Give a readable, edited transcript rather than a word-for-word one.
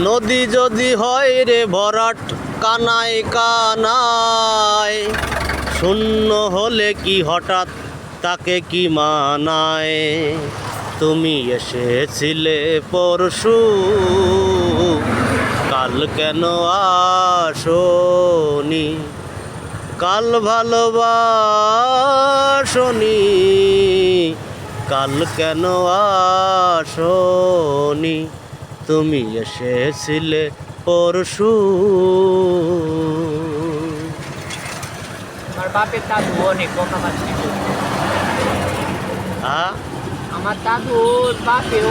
নদী যদি হয় রে ভরাট কানায় কানায়, শূন্য হলে কি হঠাৎ তাকে কি মানায়? তুমি এসেছিলে পরশু, কাল কেন আসনি? কাল ভালোবাসনি, কাল কেন আসনি? তুমি এসেছিলে পরশু। আমার বাপের দাদু অনেক বকাবাজি করতো। হ্যাঁ, আমার দাদুর বাপেও